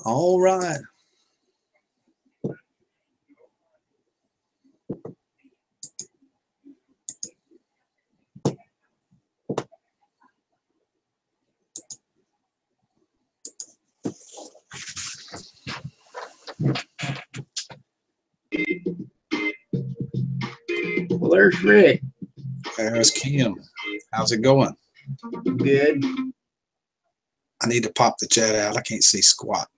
All right. Well, there's Rick. There's Kim. How's it going? Good. I need to pop the chat out. I can't see squat.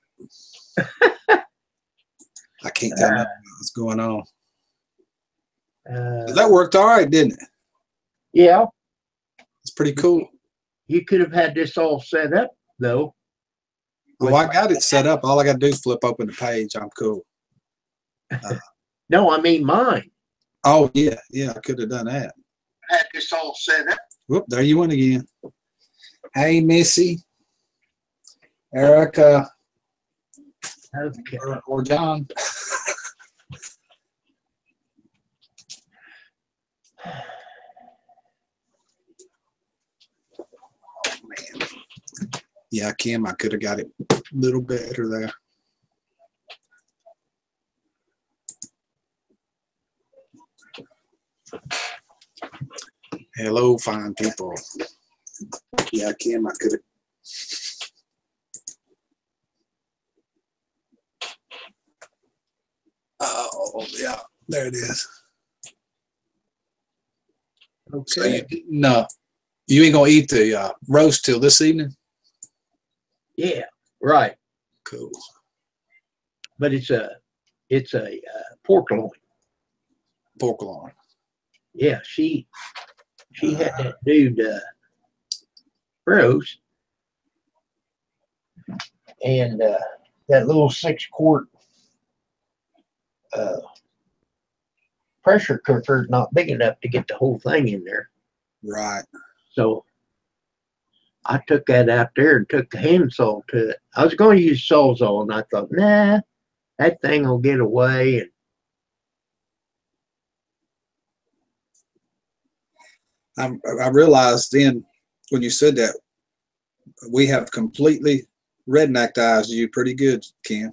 I can't tell what's going on. That worked all right, didn't it? Yeah. It's pretty cool. You could have had this all set up, though. Well, I got it set up. All I got to do is flip open the page. I'm cool. No, I mean mine. Oh, yeah. Yeah, I could have done that. I had this all set up. Whoop, there you went again. Hey, Missy. Erica. Okay. Or John. Oh, man. Yeah, Kim, I could have got it a little better there. Hello, fine people. Yeah, Kim, I could have. Oh, yeah, there it is. Okay. So you ain't gonna eat the roast till this evening? Yeah, right. Cool. But it's a pork loin. Pork loin. Yeah, she had that dude froze, and that little 6-quart pressure cooker is not big enough to get the whole thing in there. Right. So I took that out there and took the handsaw to it. I was going to use Sawzall, and I thought, nah, that thing will get away. And I realized then when you said that, we have completely rednecked you pretty good, Kim.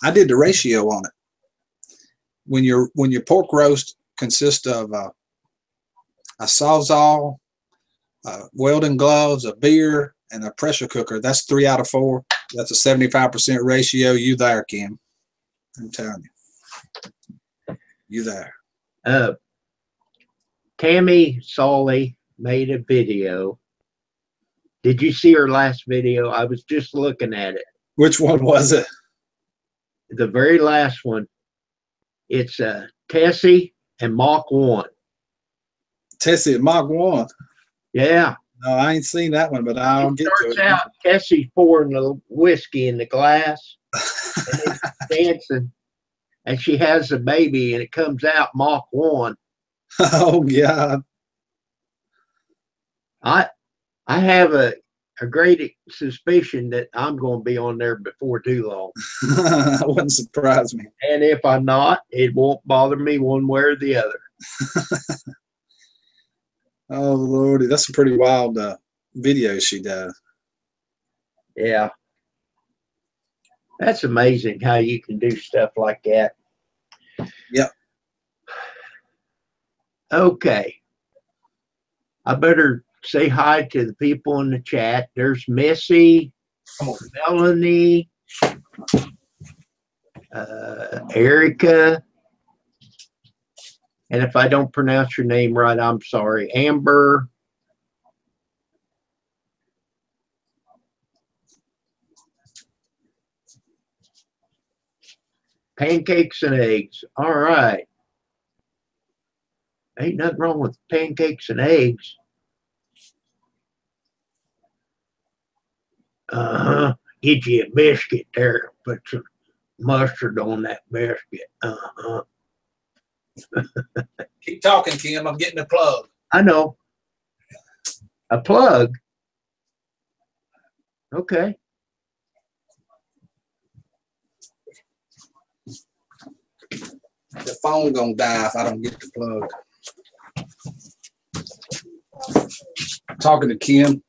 I did the ratio on it. When your pork roast consists of a Sawzall, welding gloves, a beer, and a pressure cooker, that's 3 out of 4. That's a 75% ratio. You there, Kim? I'm telling you, you there. Tammy Solly made a video. Did you see her last video? I was just looking at it. Which one was it? The very last one. It's Tessie and Mach 1. Tessie and Mach 1. Yeah. No, I ain't seen that one, but I'll get to it. Starts out, Tessie's pouring the whiskey in the glass and dancing, and she has a baby, and it comes out Mach 1. Oh, God. I have a great suspicion that I'm going to be on there before too long. That wouldn't surprise me. And if I'm not, it won't bother me one way or the other. Oh, Lordy. That's a pretty wild video she does. Yeah. That's amazing how you can do stuff like that. Yep. Okay. I better say hi to the people in the chat. There's Missy, Melanie, Erica, and if I don't pronounce your name right, I'm sorry. Amber. Pancakes and eggs. All right. Ain't nothing wrong with pancakes and eggs. Get you a biscuit there. Put some mustard on that biscuit. Keep talking, Kim. I'm getting a plug. I know. A plug? Okay. The phone gonna die if I don't get the plug. Talking to Kim.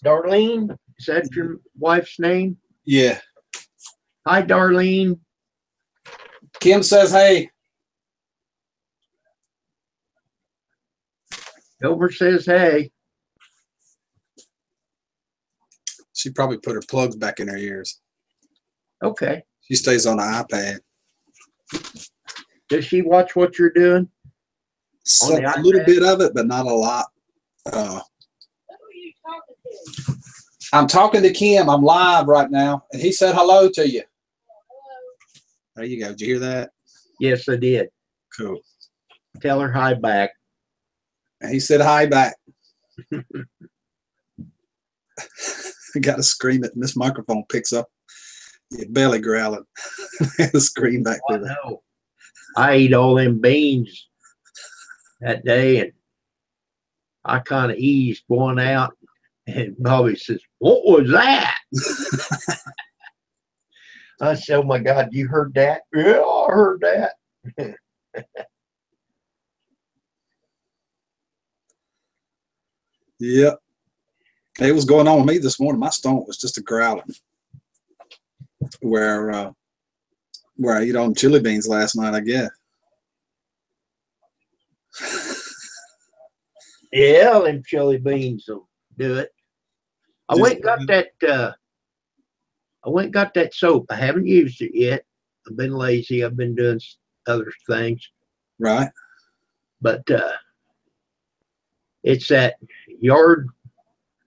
Darlene, is that your wife's name? Yeah. Hi, Darlene. Kim says, hey. Silver says, hey. She probably put her plugs back in her ears. Okay. She stays on the iPad. Does she watch what you're doing? So, a little bit of it, but not a lot. I'm talking to Kim. I'm live right now, and he said hello to you. There you go. Did you hear that? Yes, I did. Cool. Tell her hi back. And he said hi back. I got to scream it, and this microphone picks up your belly growling. I had to scream back to that. No. I ate all them beans that day, and I kind of eased one out, and Bobby says, "What was that?" I said, "Oh my God, you heard that?" Yeah, I heard that. Yep. It was going on with me this morning. My stomach was just a growling. Where I ate on chili beans last night, I guess. Yeah, them chili beans will do it. I went and got that soap. I haven't used it yet. I've been lazy. I've been doing other things. Right. But it's that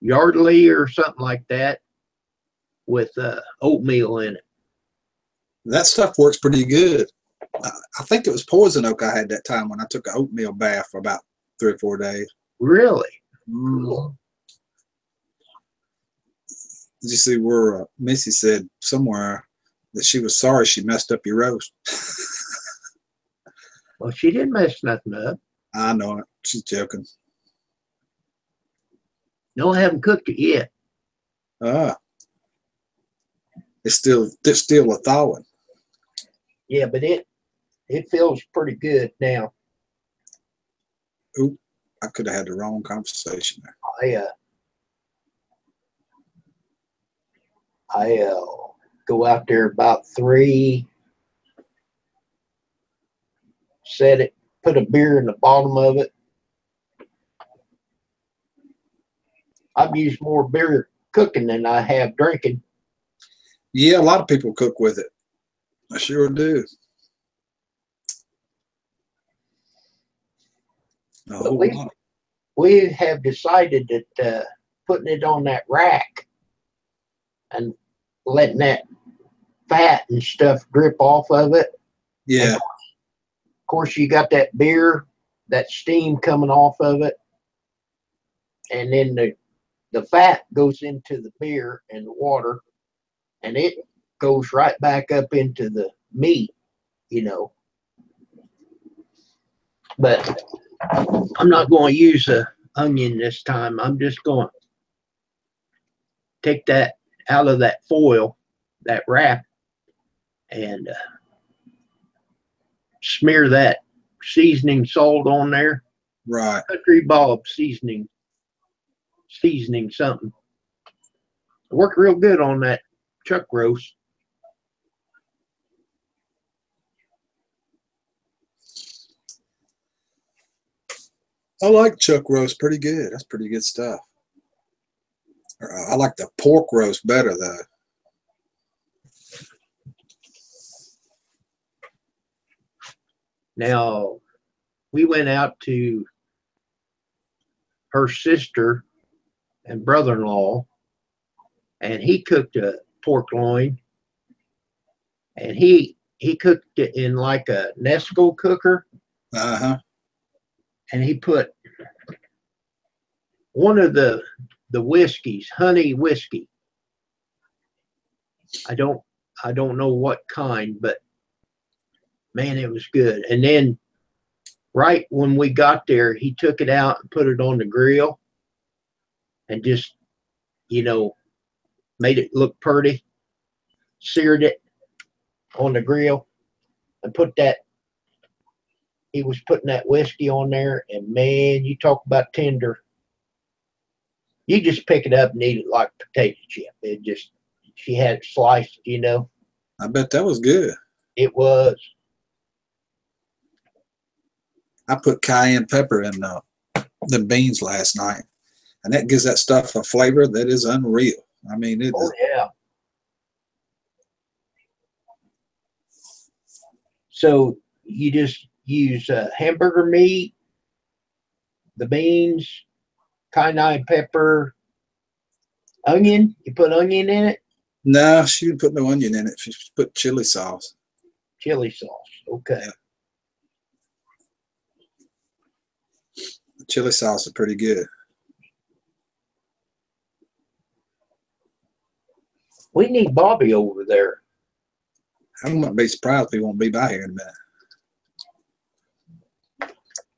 Yardley or something like that with oatmeal in it. That stuff works pretty good. I think it was poison oak I had that time when I took an oatmeal bath for about 3 or 4 days. Really? Cool. Did you see where Missy said somewhere that she was sorry she messed up your roast? Well, she didn't mess nothing up. I know it. She's joking. No, I haven't cooked it yet. It's still a thawing. Yeah, but it feels pretty good now. Oop, I could have had the wrong conversation there. I go out there about 3, set it, put a beer in the bottom of it. I've used more beer cooking than I have drinking. Yeah, a lot of people cook with it. I sure do. But we have decided that putting it on that rack and letting that fat and stuff drip off of it. Yeah. Of course, you got that beer, that steam coming off of it, and then the fat goes into the beer and the water, and it goes right back up into the meat, But I'm not going to use an onion this time. I'm just going to take that out of that foil, that wrap, and smear that seasoning salt on there. Right. Country Bob seasoning something. It worked real good on that chuck roast. I like chuck roast pretty good. That's pretty good stuff. I like the pork roast better though. Now, we went out to her sister and brother-in-law, and he cooked a pork loin, and he cooked it in like a Nesco cooker. Uh-huh. And he put one of the whiskeys, honey whiskey. I don't know what kind, but man, it was good. And then right when we got there, he took it out and put it on the grill and just, made it look pretty, seared it on the grill and he was putting that whiskey on there, and man, you talk about tender. You just pick it up and eat it like potato chip. She had it sliced, you know. I bet that was good. It was. I put cayenne pepper in the beans last night, and that gives that stuff a flavor that is unreal. I mean, it is. Yeah. So you just use hamburger meat, the beans, cayenne pepper, onion. You put onion in it? No, she didn't put no onion in it. She put chili sauce. Chili sauce. Okay. Yeah. The chili sauce is pretty good. We need Bobby over there. I wouldn't be surprised if he won't be by here in a minute.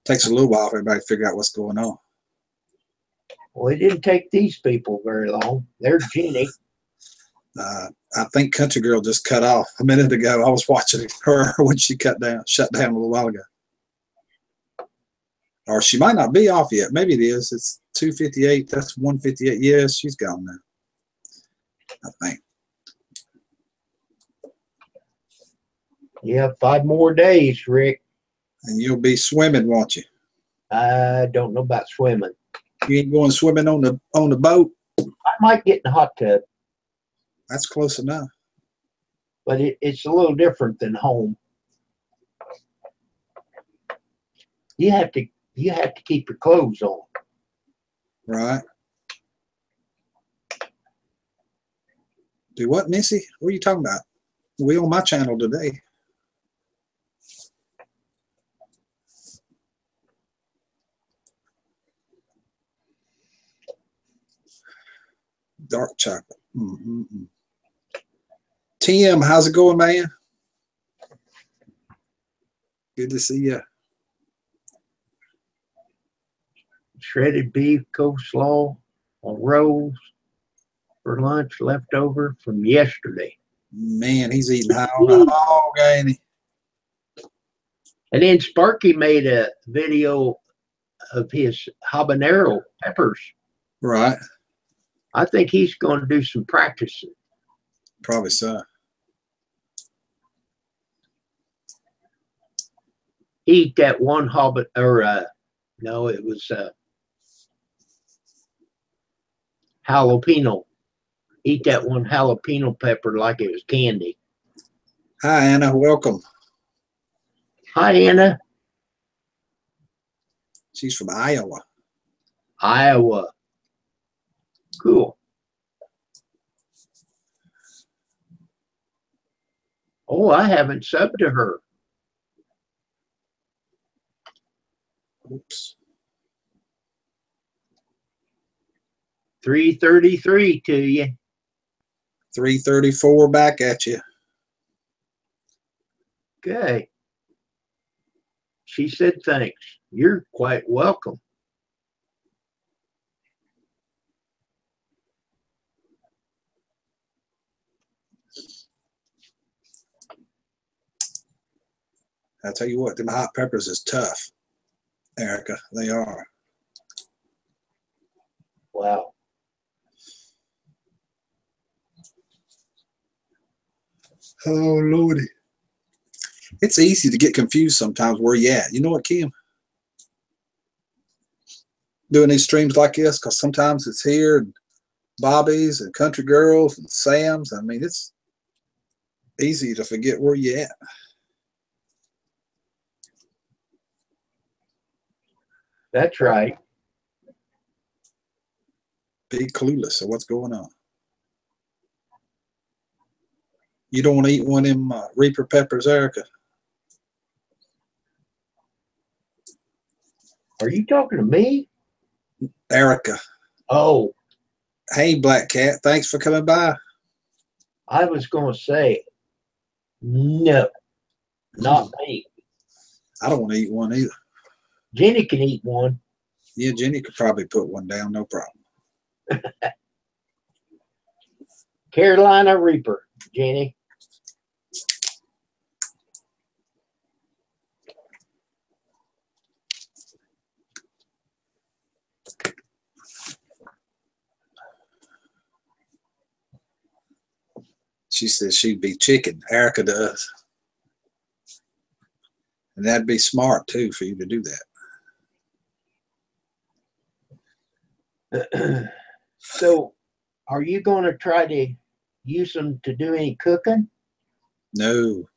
Takes a little while for everybody to figure out what's going on. Well, it didn't take these people very long. There's Jenny. I think Country Girl just cut off a minute ago. I was watching her when she shut down a little while ago. Or she might not be off yet. Maybe it is. It's 2:58. That's 1:58. Yes, she's gone now, I think. Yeah, 5 more days, Rick. And you'll be swimming, won't you? I don't know about swimming. You ain't going swimming on the boat? I might get in the hot tub. That's close enough. But it's a little different than home. You have to keep your clothes on. Right. Do what, Missy? What are you talking about? We on my channel today. Dark chocolate. Tim, how's it going, man? Good to see you. Shredded beef, coleslaw on rolls for lunch, leftover from yesterday. Man, he's eating high on the hog, ain't he? And then Sparky made a video of his habanero peppers. Right. I think he's going to do some practicing. Probably so. Eat that one no, it was jalapeno. Eat that one jalapeno pepper like it was candy. Hi, Anna. Welcome. Hi, Anna. She's from Iowa. Iowa. Cool. Oh, I haven't subbed to her. Oops. 333 to you. 334 back at you. Okay. She said thanks. You're quite welcome. I tell you what, them hot peppers is tough, Erica. They are. Wow. Oh, Lordy. It's easy to get confused sometimes where you at. You know what, Kim? Doing these streams like this, because sometimes it's here and Bobby's and Country Girls and Sam's. I mean, it's easy to forget where you at. That's right. Be clueless of what's going on. You don't want to eat one of them Reaper peppers, Erica? Are you talking to me? Erica. Oh. Hey, Black Cat. Thanks for coming by. I was going to say, no, not me. I don't want to eat one either. Jenny can eat one. Yeah, Jenny could probably put one down, no problem. Carolina Reaper, Jenny. She says she'd be chicken. Erica does. And that'd be smart too for you to do that. So, are you going to try to use them to do any cooking? No.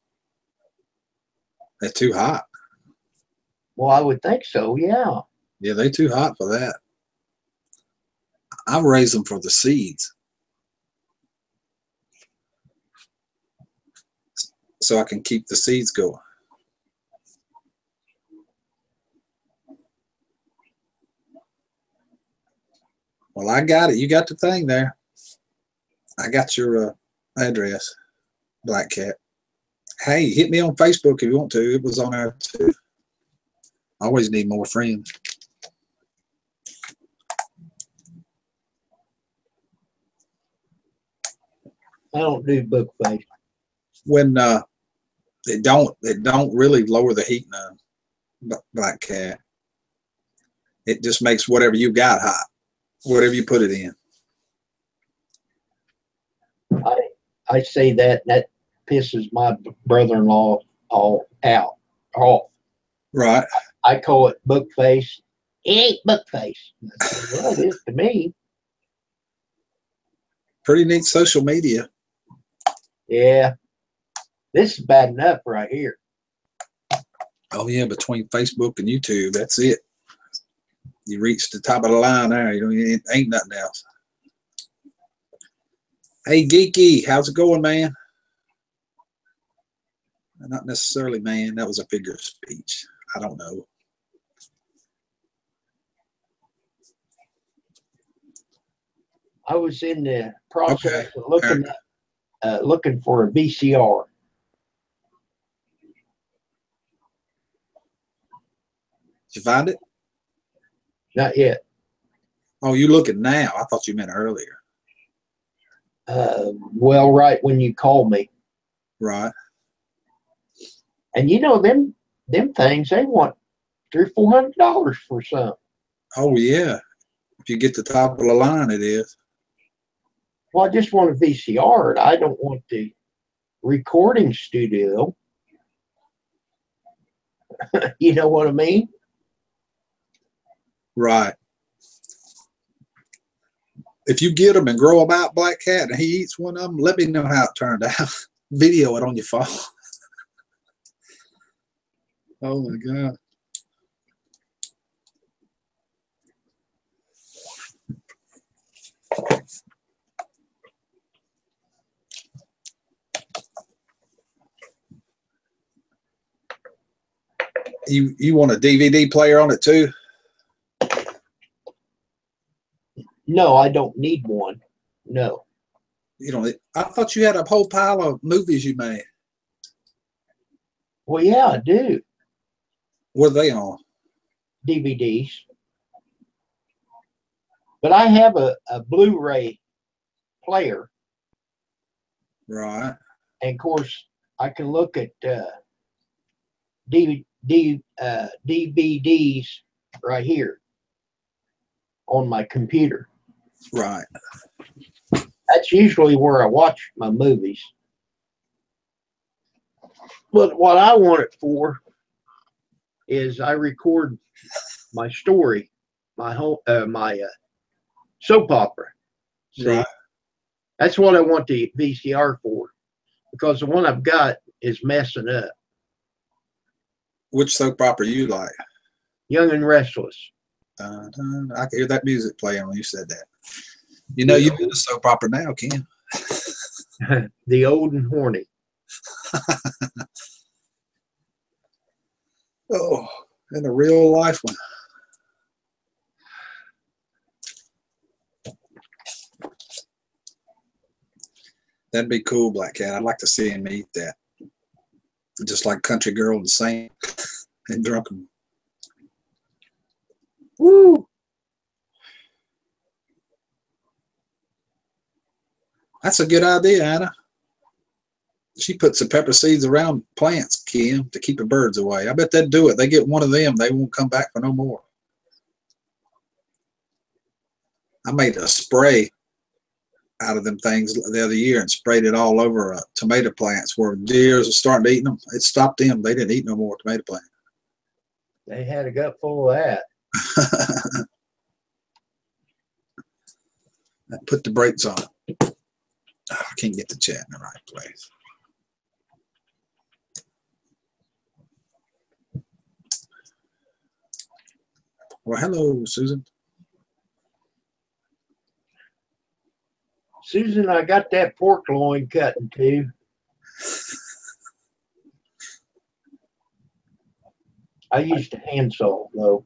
They're too hot. Well, I would think so, yeah. Yeah, they're too hot for that. I raise them for the seeds. So I can keep the seeds going. Well, I got it. You got the thing there. I got your address, Black Cat. Hey, hit me on Facebook if you want to. It was on there too. I always need more friends. I don't do book face. When it don't really lower the heat none, Black Cat. It just makes whatever you got hot, whatever you put it in. I say that, and that pisses my brother-in-law off. Right. I call it book face. It ain't book face. Well, it is to me. Pretty neat social media. Yeah. This is bad enough right here. Oh yeah, between Facebook and YouTube, that's it. You reach the top of the line there. It ain't nothing else. Hey, Geeky, how's it going, man? Not necessarily, man. That was a figure of speech. I don't know. I was in the process of looking for a VCR. Did you find it? Not yet. Oh, you looking now? I thought you meant earlier. Well, right when you called me. Right. And you know them things, they want $300-400 for some. Oh yeah. If you get the top of the line, it is. Well, I just want a VCR. I don't want the recording studio. You know what I mean? Right. If you get them and grow them out, Black Cat, and he eats one of them, let me know how it turned out. Video it on your phone. Oh my God. You want a DVD player on it too? No, I don't need one. No. You don't. I thought you had a whole pile of movies you made. Well, yeah, I do. What are they on? DVDs. But I have a Blu-ray player. Right. And of course, I can look at DVDs right here on my computer. Right. That's usually where I watch my movies. But what I want it for is I record my story, my soap opera. See, right. That's what I want the VCR for, because the one I've got is messing up. Which soap opera you like? Young and Restless. I can hear that music playing when you said that. You know, you do the soap opera now, Ken. The Old and Horny. Oh, and a real life one. That'd be cool, Black Cat. I'd like to see him eat that. Just like Country Girl and Saint and Drunken. Woo! That's a good idea, Anna. She puts some pepper seeds around plants, Kim, to keep the birds away. I bet they'd do it. They get one of them, they won't come back for no more. I made a spray out of them things the other year and sprayed it all over tomato plants where deers are starting to eat them. It stopped them. They didn't eat no more tomato plants. They had a gut full of that. Put the brakes on it. Oh, I can't get the chat in the right place. Well, hello, Susan. Susan, I got that pork loin cutting too. I used a handsaw though.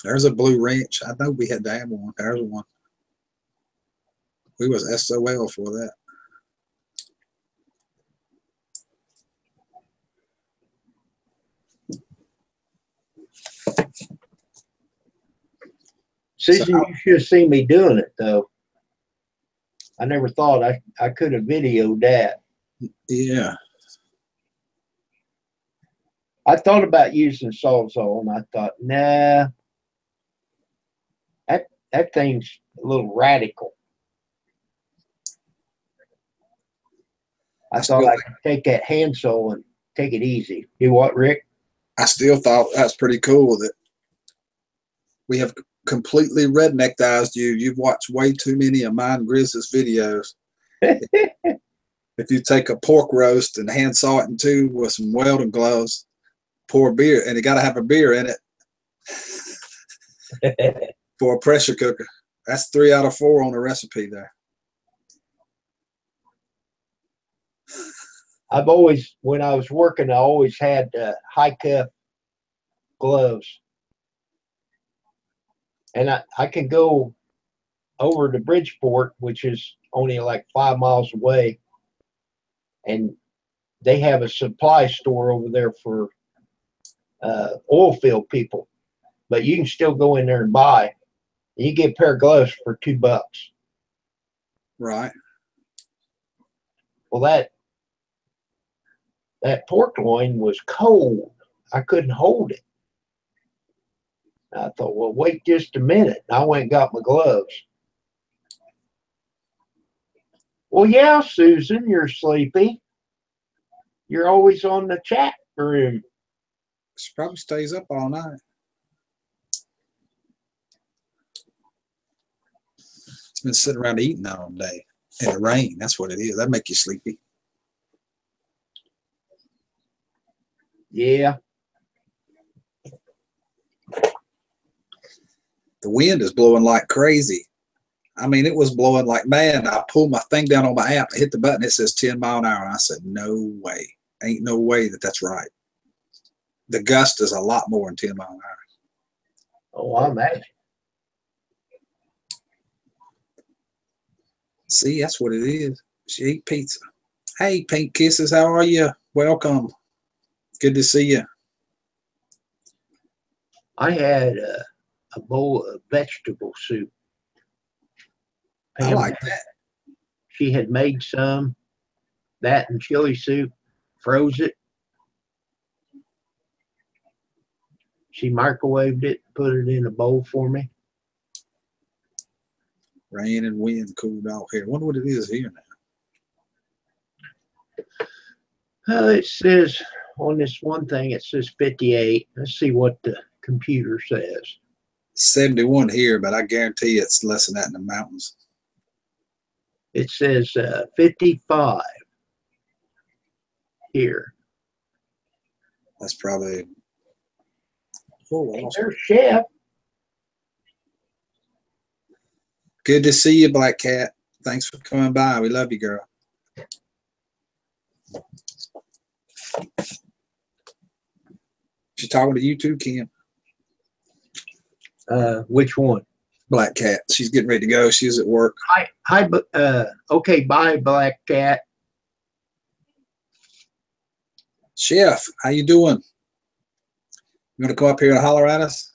There's a blue wrench. I know we had to have one. There's one. We was SOL for that. Susan, you should have seen me doing it though. I never thought I could have videoed that. Yeah. I thought about using Sawzall and I thought, nah, that thing's a little radical. I thought I could take that handsaw and take it easy. Do what, Rick? I still thought that's pretty cool that we have completely redneckized you. You've watched way too many of mine Grizz's videos. If you take a pork roast and hand saw it in two with some welding gloves, pour beer, and you got to have a beer in it for a pressure cooker. That's 3 out of 4 on the recipe there. I've always, when I was working, I always had high cuff gloves. And I can go over to Bridgeport, which is only like 5 miles away, and they have a supply store over there for oil field people. But you can still go in there and buy. You get a pair of gloves for $2. Right. Well, that pork loin was cold. I couldn't hold it. I thought, well, wait just a minute. I went and got my gloves. Well, yeah, Susan, you're sleepy. You're always on the chat room. She probably stays up all night. It's been sitting around eating all day in the rain. That's what it is. That make you sleepy. Yeah. The wind is blowing like crazy. I mean, it was blowing like mad. I pulled my thing down on my app, hit the button. It says 10 mile an hour. And I said, no way. Ain't no way that that's right. The gust is a lot more than 10 mile an hour. Oh, I imagine. See, that's what it is. She ate pizza. Hey, Pink Kisses, how are you? Welcome. Good to see you. I had a bowl of vegetable soup. I like that. She had made some, that and chili soup, froze it. She microwaved it, put it in a bowl for me. Rain and wind cooled off here. I wonder what it is here now. It says on this one thing, it says 58. Let's see what the computer says. 71 here, but I guarantee it's less than that in the mountains. It says 55 here. That's probably. Oh, hey, there's Chef. Good to see you, Black Cat. Thanks for coming by. We love you, girl. She's talking to you too, Kim. Which one? Black Cat. She's getting ready to go. She's at work. Hi. Okay, bye, Black Cat. Chef, how you doing? You want to come up here and holler at us?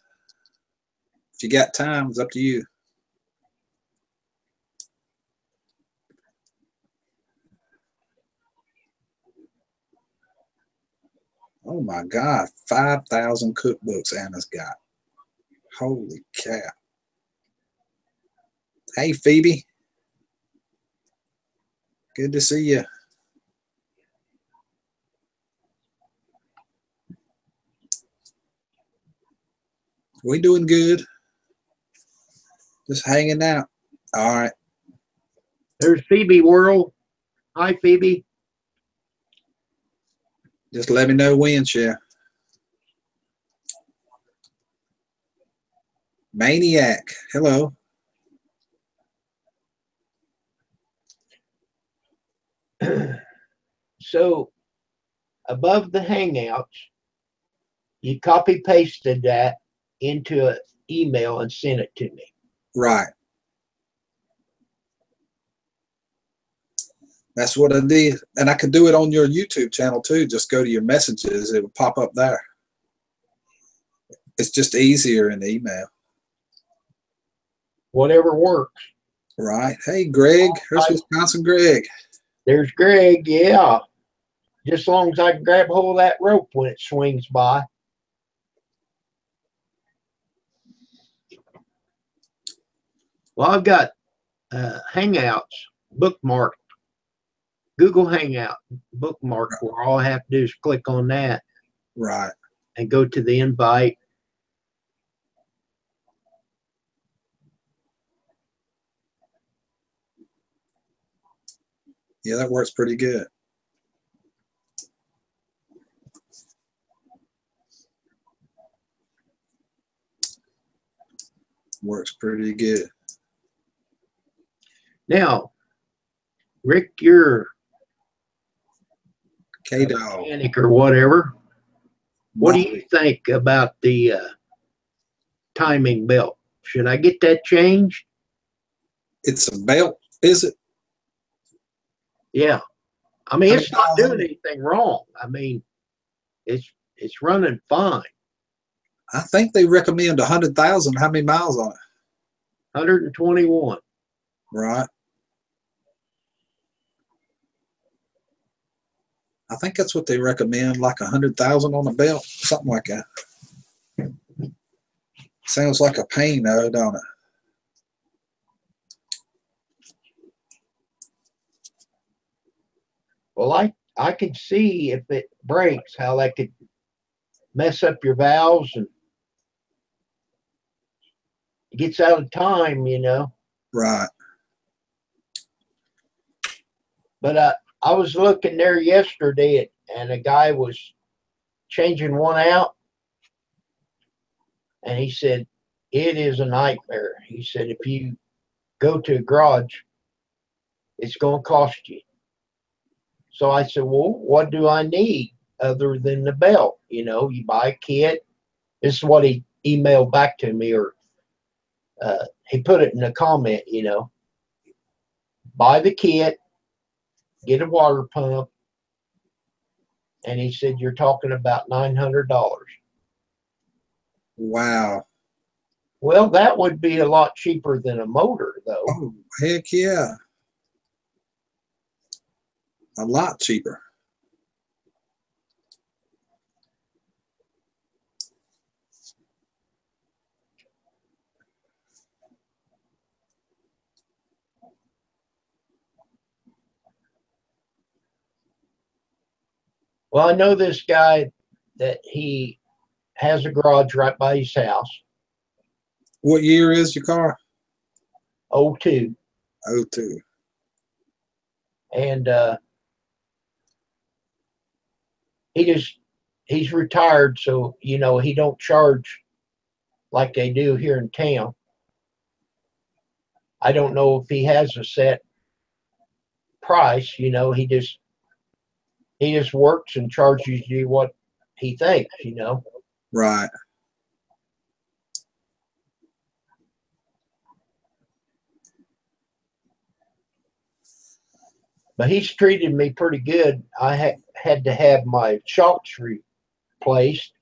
If you got time, it's up to you. Oh my God, 5,000 cookbooks Anna's got. Holy cow. Hey, Phoebe. Good to see you. We doing good. Just hanging out. All right. There's Phoebe World. Hi, Phoebe. Just let me know when, Chef. Maniac. Hello. So above the Hangouts, you copy pasted that into an email and sent it to me. Right. That's what I did. And I could do it on your YouTube channel too. Just go to your messages. It will pop up there. It's just easier in the email. Whatever works. Right. Hey, Greg. Here's Wisconsin Greg. There's Greg. Yeah. Just as long as I can grab hold of that rope when it swings by. Well, I've got Hangouts bookmarked. Google Hangout bookmark where all I have to do is click on that. Right. And go to the invite. Yeah, that works pretty good. Works pretty good. Now, Rick, you're K-Dog. mechanic or whatever. What do you think about the timing belt? Should I get that changed? It's a belt, is it? Yeah. I mean, it's not doing anything wrong. I mean, it's running fine. I think they recommend 100,000. How many miles on it? 121. Right. I think that's what they recommend, like 100,000 on a belt, something like that. Sounds like a pain though, don't it? Well, I could see if it breaks how that could mess up your valves and it gets out of time, you know. Right. But I was looking there yesterday and a guy was changing one out and he said, it is a nightmare. He said, if you go to a garage, it's going to cost you. So I said, well, what do I need other than the belt? You know, you buy a kit. This is what he emailed back to me, or he put it in a comment, you know. Buy the kit, get a water pump, and he said, you're talking about $900. Wow. Well, that would be a lot cheaper than a motor, though. Oh, heck yeah. A lot cheaper. Well, I know this guy that he has a garage right by his house. What year is your car? 02. 02. And he's retired, so you know he don't charge like they do here in town. I don't know if he has a set price, you know. He just works and charges you what he thinks, you know. Right. But he's treated me pretty good. I had to have my shocks replaced.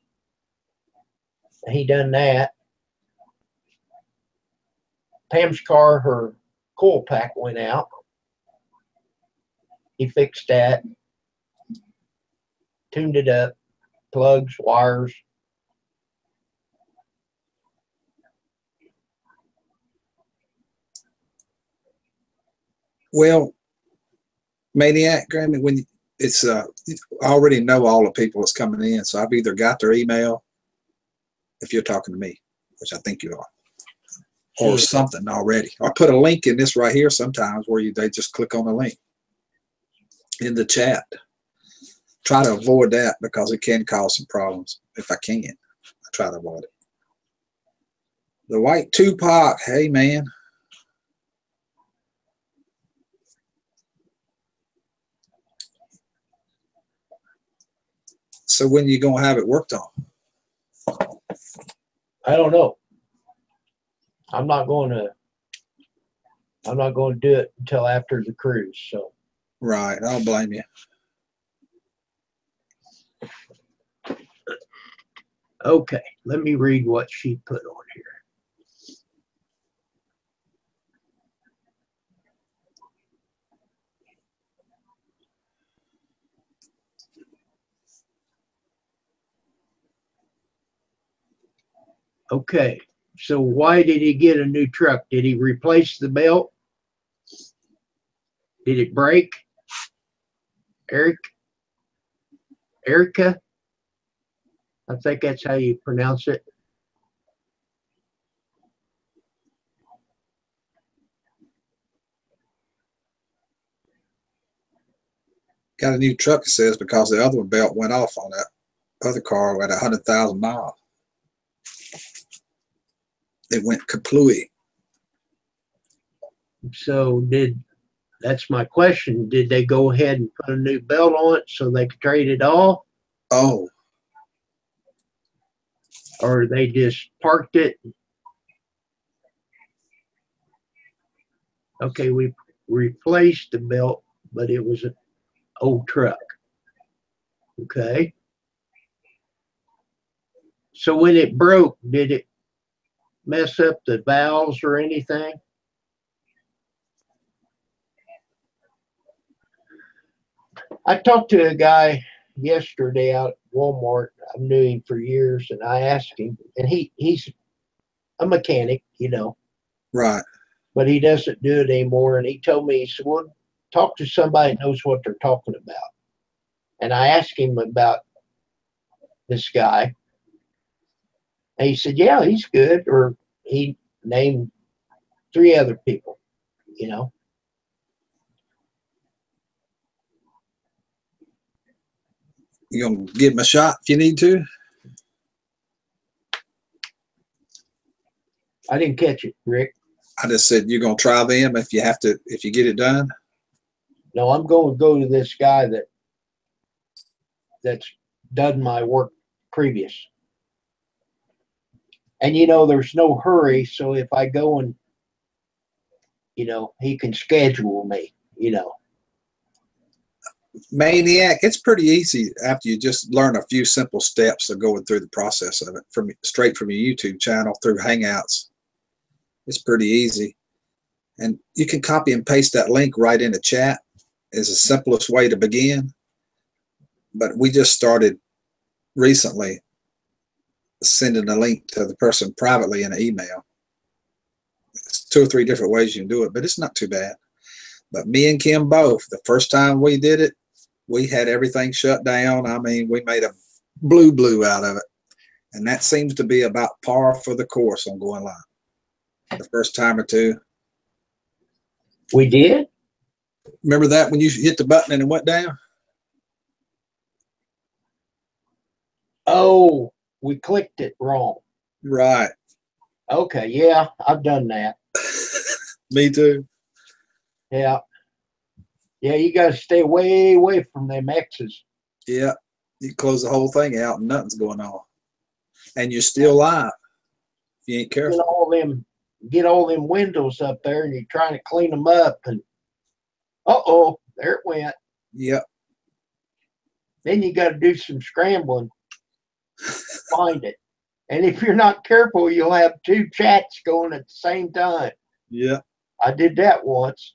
He done that. Pam's car, her coil pack went out. He fixed that, tuned it up. plugs, wires. Well, Maniac, Grammy, when it's I already know all the people that's coming in, so I've either got their email, if you're talking to me, which I think you are, or Sure. something already. I put a link in this right here sometimes where they just click on the link in the chat. Try to avoid that because it can cause some problems. If I can, I try to avoid it. The White Tupac, hey man. So when you gonna have it worked on? I don't know. I'm not going to do it until after the cruise. So. Right, I don't blame you. Okay, let me read what she put on here. Okay, so why did he get a new truck? Did he replace the belt? Did it break? Erica? I think that's how you pronounce it. Got a new truck, it says, because the other belt went off on that other car at 100,000 miles. It went kaplooey. So that's my question. Did they go ahead and put a new belt on it so they could trade it off? Oh. Or they just parked it? Okay, we replaced the belt, but it was an old truck. Okay. So when it broke, did it mess up the valves or anything? I talked to a guy yesterday out at Walmart. I've knew him for years, and I asked him, and he's a mechanic, Right. but he doesn't do it anymore. And he told me, he said, well, talk to somebody that knows what they're talking about. And I asked him about this guy, and he said, yeah, he's good. Or he named 3 other people, You gonna give him a shot if you need to? I didn't catch it, Rick. I just said you're gonna try them if you get it done. No, I'm going to go to this guy that's done my work previous. And there's no hurry, so if I go and he can schedule me. Maniac, it's pretty easy after you just learn a few simple steps of going through the process of it straight from your YouTube channel through Hangouts. It's pretty easy. And you can copy and paste that link right in the chat is the simplest way to begin. But we just started recently sending a link to the person privately in an email. It's 2 or 3 different ways you can do it, but it's not too bad. But me and Kim both, the first time we did it, we had everything shut down. I mean, we made a blue out of it. And that seems to be about par for the course on going live. The first time or 2. We did? Remember that when you hit the button and it went down? Oh, we clicked it wrong. Right. Okay, yeah, I've done that. Me too. Yeah. Yeah, you got to stay way away from them X's. Yeah. You close the whole thing out and nothing's going on. And you're still live if you ain't careful. Get all them windows up there and you're trying to clean them up and there it went. Yep. Then you got to do some scrambling to find it. And if you're not careful, you'll have 2 chats going at the same time. Yeah. I did that once.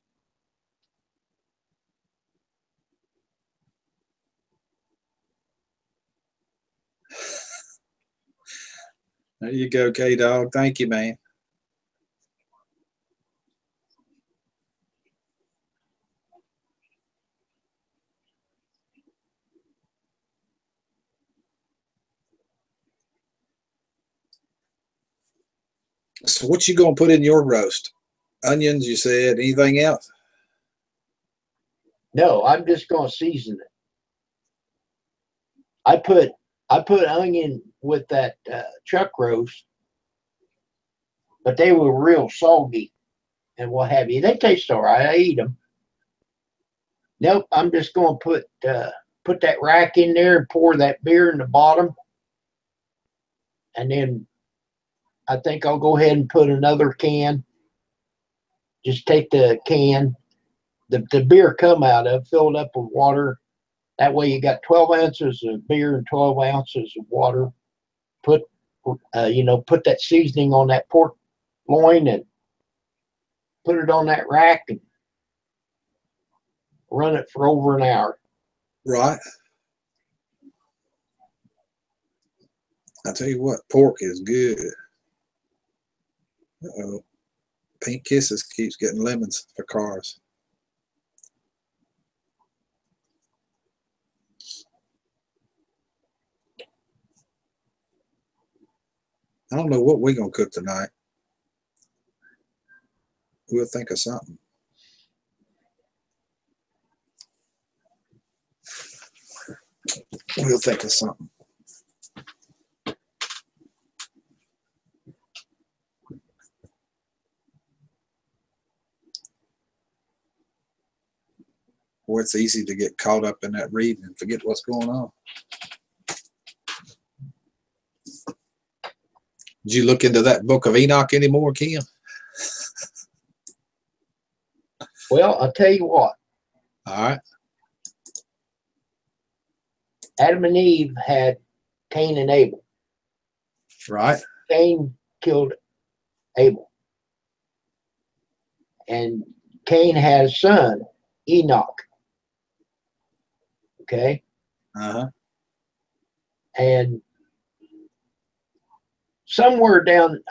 There you go, K-Dog. Thank you, man. So what you gonna put in your roast? Onions, you said. Anything else? No, I'm just gonna season it. I put onion with that chuck roast, but they were real soggy and what have you. They taste all right. I eat them. Nope, I'm just gonna put that rack in there and pour that beer in the bottom, and then I think I'll go ahead and put another can. Just take the can, the beer come out of, fill it up with water. That way you got 12 ounces of beer and 12 ounces of water. Put that seasoning on that pork loin and put it on that rack and run it for over an hour. Right. I tell you what, pork is good. Uh-oh. Pink Kisses keeps getting lemons for cars. I don't know what we're going to cook tonight. We'll think of something. We'll think of something. Or it's easy to get caught up in that reading and forget what's going on. Did you look into that book of Enoch anymore, Kim? Well, I'll tell you what. All right. Adam and Eve had Cain and Abel. Right. Cain killed Abel. And Cain had a son, Enoch. Okay? Uh-huh. And somewhere down,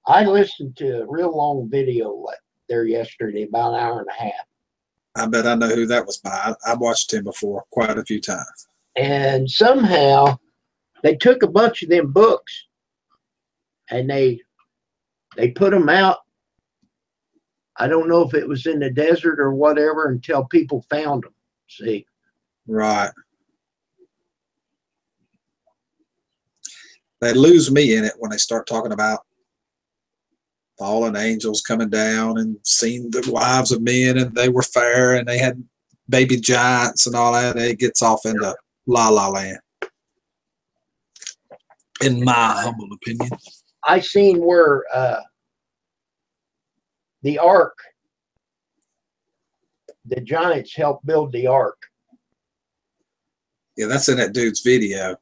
I listened to a real long video there yesterday, about an hour and a half. I bet I know who that was by. I watched him before quite a few times. And somehow they took a bunch of them books and they put them out. I don't know if it was in the desert or whatever until people found them. See? Right. They lose me in it when they start talking about fallen angels coming down and seeing the wives of men and they were fair and they had baby giants and all that. It gets off into La La Land, in my humble opinion. I seen where the ark, the giants helped build the ark. Yeah, that's in that dude's video.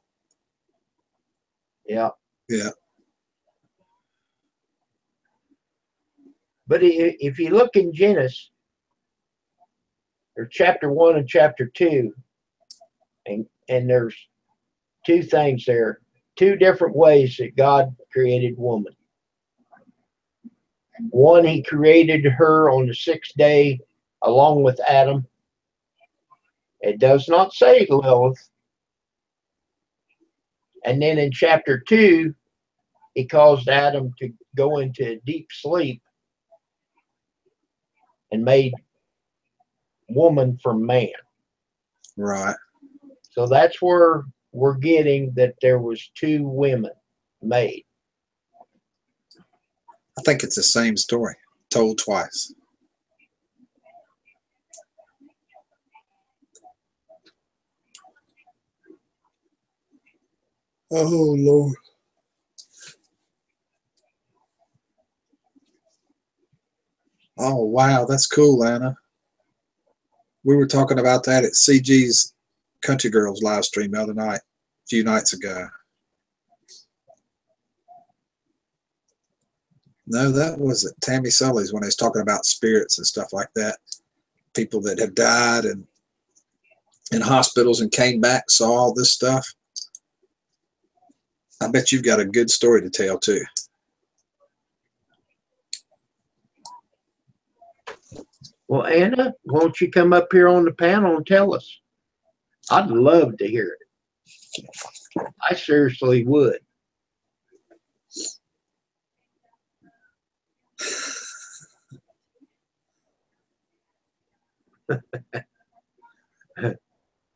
Yeah. Yeah. But if you look in Genesis, or chapter 1 and chapter 2, and there's two things there, two different ways that God created woman. One, he created her on the 6th day along with Adam. It does not say Lilith. And then in chapter 2, he caused Adam to go into deep sleep and made woman from man. Right. So that's where we're getting that there was two women made. I think it's the same story told twice. Oh, Lord. Oh, wow. That's cool, Anna. We were talking about that at CG's Country Girls live stream the other night, a few nights ago. No, that was at Tammy Sully's when they was talking about spirits and stuff like that. People that had died and in hospitals and came back, saw all this stuff. I bet you've got a good story to tell too. Well, Anna, won't you come up here on the panel and tell us? I'd love to hear it. I seriously would.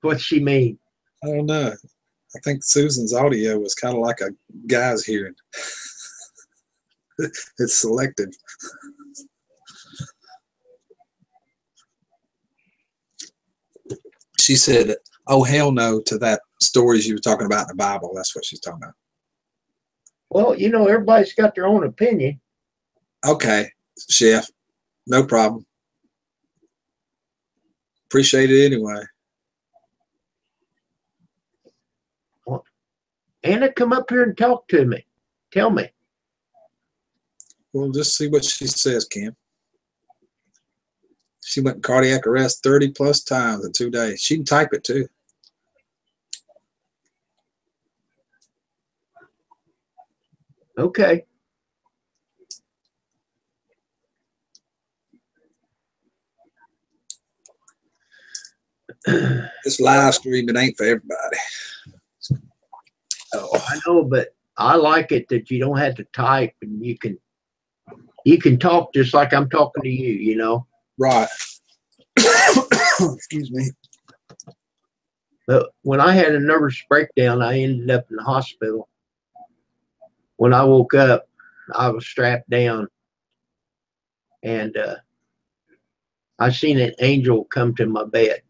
What's she mean? I don't know. I think Susan's audio was kind of like a guy's hearing. It's selective. She said, "Oh hell no" to that stories you were talking about in the Bible. That's what she's talking about. Well, you know, everybody's got their own opinion. Okay, Chef, no problem. Appreciate it anyway. Well, Anna, come up here and talk to me. Tell me. We'll just see what she says, Kim. She went in cardiac arrest 30 plus times in 2 days. She can type it too. Okay. This live stream, it ain't for everybody. Oh, I know, but I like it that you don't have to type and you can talk just like I'm talking to you, you know. Right. Excuse me. But when I had a nervous breakdown, I ended up in the hospital. When I woke up, I was strapped down, and I seen an angel come to my bed.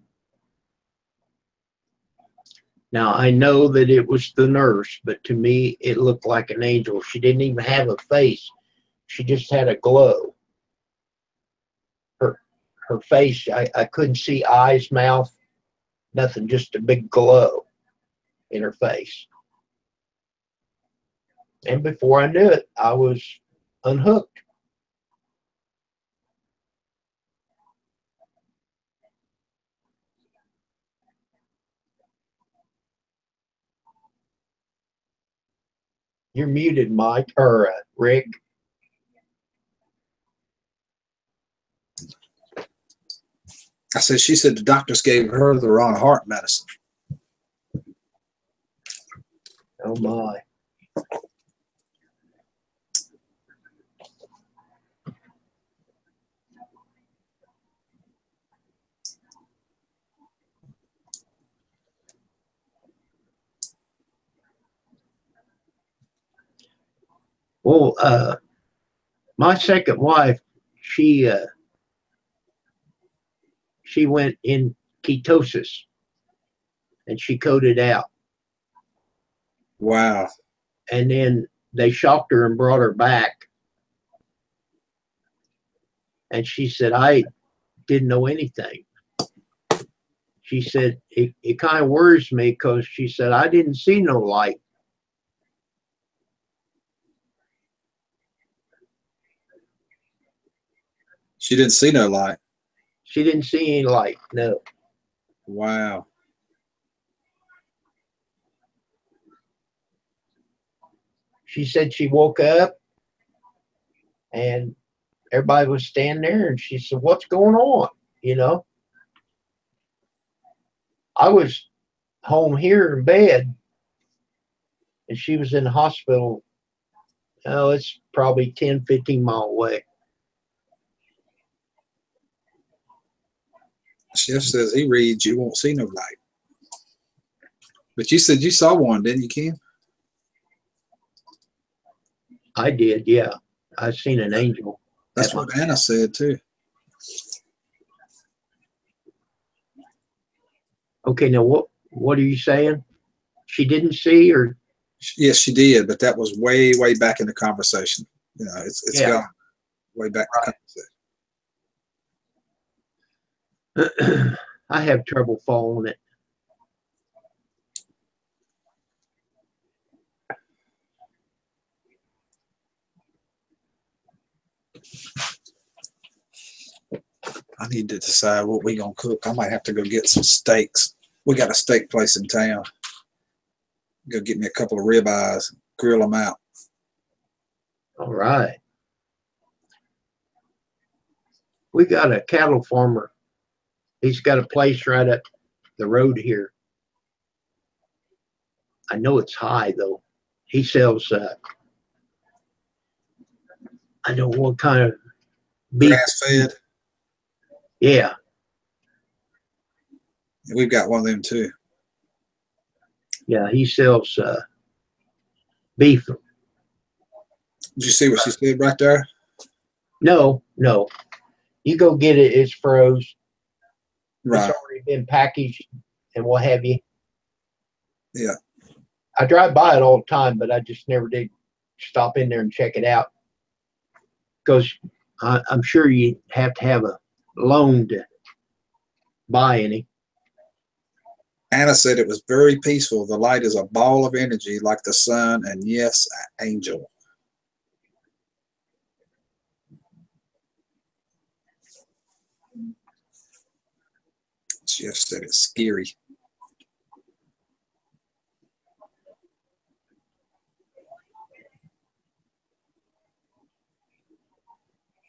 Now, I know that it was the nurse, but to me, it looked like an angel. She didn't even have a face. She just had a glow. Her face, I couldn't see eyes, mouth, nothing, just a big glow in her face. And before I knew it, I was unhooked. You're muted, Mike, or Rick. I said, she said the doctors gave her the wrong heart medicine. Oh my. Well, my second wife, she went in ketosis and she coded out. Wow. And then they shocked her and brought her back. And she said, I didn't know anything. She said, it kind of worries me because she said, I didn't see no light. She didn't see no light. She didn't see any light, no. Wow. She said she woke up and everybody was standing there and she said, what's going on? You know, I was home here in bed and she was in the hospital. Oh, it's probably 10, 15 miles away. Chef says he reads, you won't see no light. But you said you saw one, didn't you, Kim? I did, yeah. I seen an angel. That's what Anna said too. Okay, now what are you saying? She didn't see, or? Yes, she did, but that was way, way back in the conversation. You know, it's Yeah. gone way back in the conversation. I have trouble following it. I need to decide what we're going to cook. I might have to go get some steaks. We got a steak place in town. Go get me a couple of ribeyes. grill them out. All right. We got a cattle farmer. He's got a place right up the road here. I know it's high though. He sells, I know what kind of beef. Grass fed. Yeah. We've got one of them too. Yeah, he sells beef. Did you see what she said right there? No. You go get it. It's froze. Right. It's already been packaged and what have you. Yeah. I drive by it all the time, but I just never did stop in there and check it out. Because I'm sure you have to have a loan to buy any. Anna said it was very peaceful. The light is a ball of energy like the sun, and yes, an angel. Jeff said it's scary.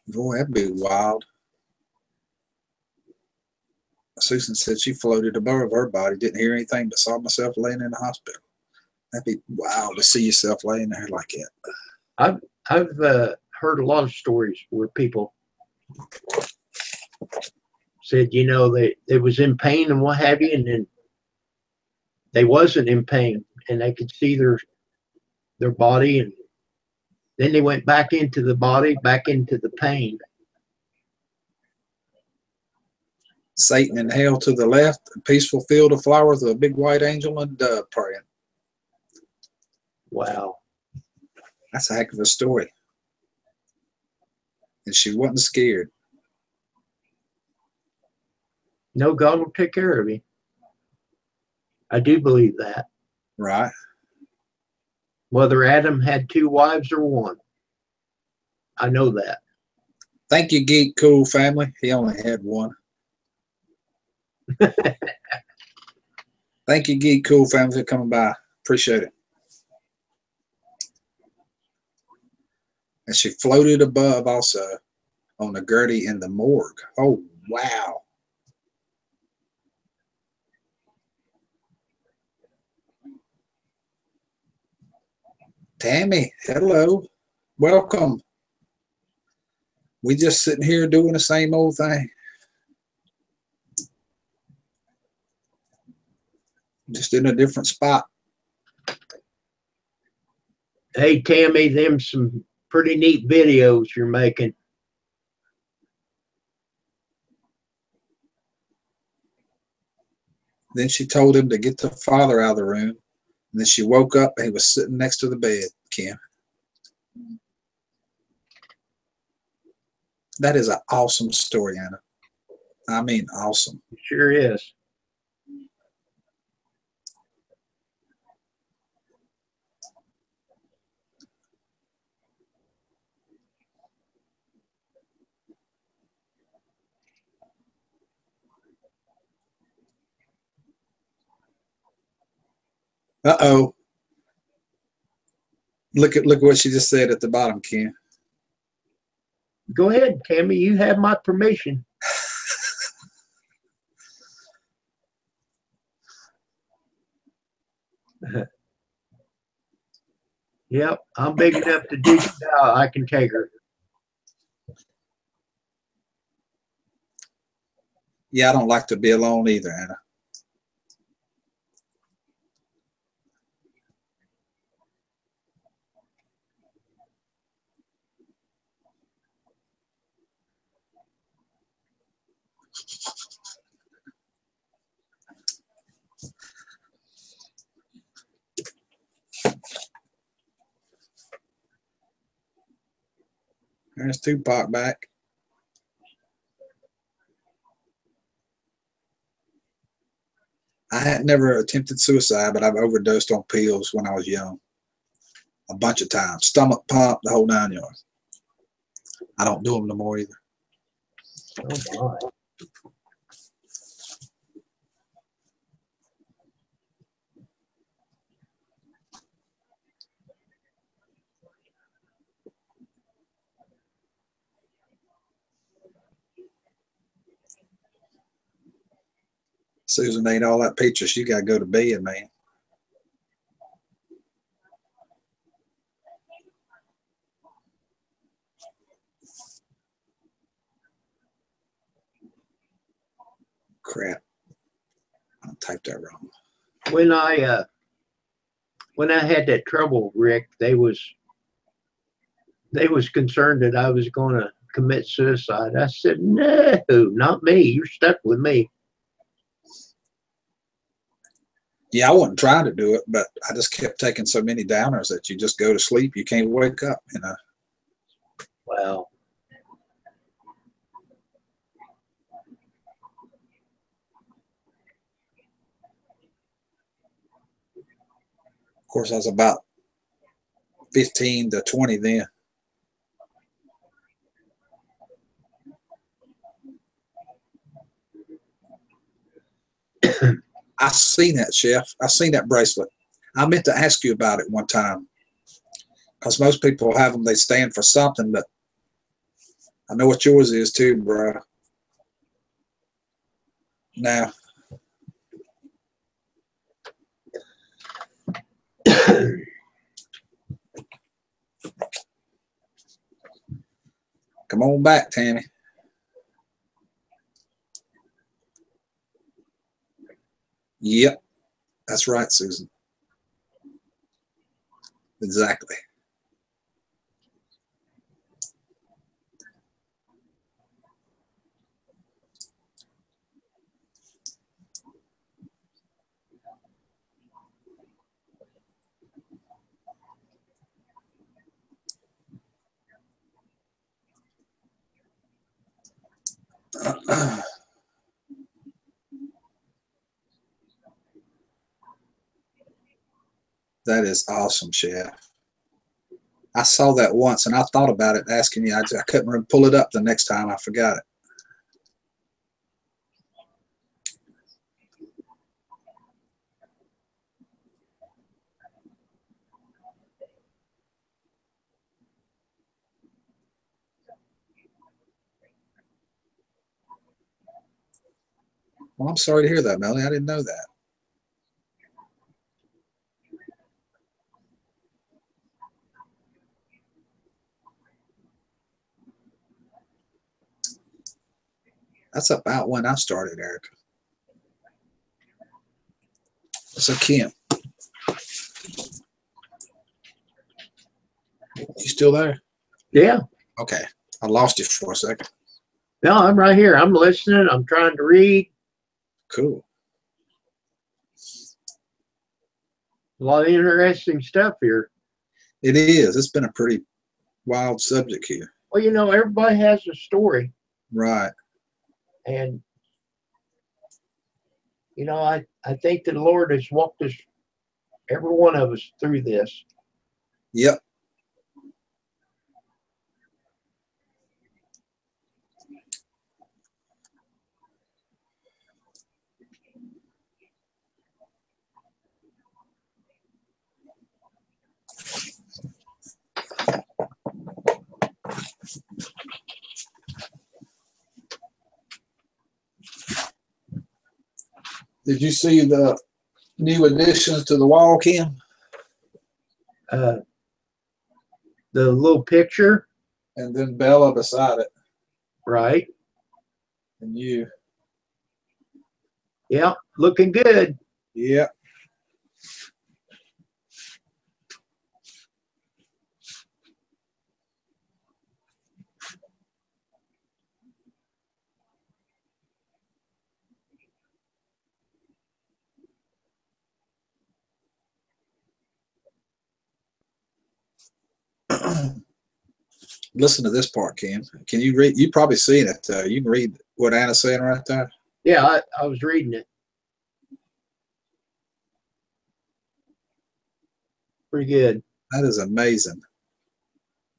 Boy, that'd be wild. Susan said she floated above her body, didn't hear anything, but saw myself laying in the hospital. That'd be wild to see yourself laying there like that. I've heard a lot of stories where people said, you know, they was in pain and what have you, and then they wasn't in pain, and they could see their body, and then they went back into the body, back into the pain. Satan and hell to the left, a peaceful field of flowers with a big white angel and a dove praying. Wow. That's a heck of a story. And she wasn't scared. No, God will take care of you. I do believe that. Right. Whether Adam had 2 wives or 1. I know that. Thank you, Geek Cool family. He only had 1. Thank you, Geek Cool family, for coming by. Appreciate it. And she floated above also on the Gertie in the morgue. Oh, wow. Tammy, hello. Welcome. We just sitting here doing the same old thing. Just in a different spot. Hey, Tammy, them some pretty neat videos you're making. Then she told him to get the father out of the room. And then she woke up and he was sitting next to the bed, Kim. That is an awesome story, Anna. I mean, awesome. It sure is. Uh-oh. Look at what she just said at the bottom, Kim. Go ahead, Tammy. You have my permission. Yep, I'm big enough to do now. I can take her. Yeah, I don't like to be alone either, Anna. There's Tupac back. I had never attempted suicide, but I've overdosed on pills when I was young. A bunch of times. Stomach pump, the whole 9 yards. I don't do them no more either. Oh my. Susan, ain't all that pictures. You got to go to bed, man. Crap. I typed that wrong. When I had that trouble, Rick, they was concerned that I was going to commit suicide. I said, no, not me. You're stuck with me. Yeah, I wasn't trying to do it, but I just kept taking so many downers that you just go to sleep. You can't wake up, you know. Wow. Of course, I was about 15 to 20 then. I seen that, Chef. I seen that bracelet. I meant to ask you about it one time, because most people have them. They stand for something, but I know what yours is too, bro. Now, come on back, Tammy. Yep, that's right, Susan. Exactly. That is awesome, Chef. I saw that once, and I thought about it, asking you. I couldn't pull it up the next time. I forgot it. Well, I'm sorry to hear that, Melanie. I didn't know that. That's about when I started, Erica. So, Kim, you still there? Yeah. Okay. I lost you for a second. No, I'm right here. I'm listening. I'm trying to read. Cool. A lot of interesting stuff here. It is. It's been a pretty wild subject here. Well, you know, everybody has a story. Right. And, you know, I think the Lord has walked us, every one of us, through this. Yep. Did you see the new additions to the wall, Kim? The little picture. And then Bella beside it. Right. And you. Yeah, looking good. Yep. Listen to this part, Kim. Can you read? You probably seen it. You can read what Anna's saying right there. Yeah, I was reading it. Pretty good. That is amazing.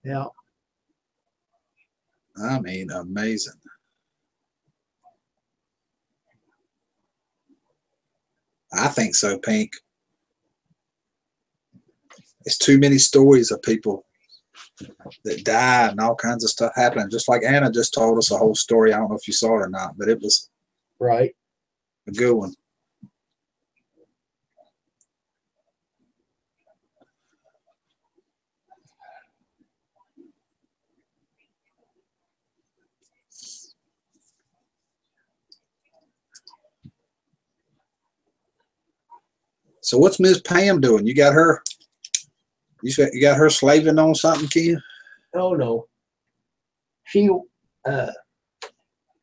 Yeah. I mean, amazing. I think so, Pink. It's too many stories of people that died and all kinds of stuff happening. Just like Anna just told us a whole story. I don't know if you saw it or not, but it was right. a good one. So what's Miss Pam doing? You got her? You got her slaving on something, Ken? Oh no, she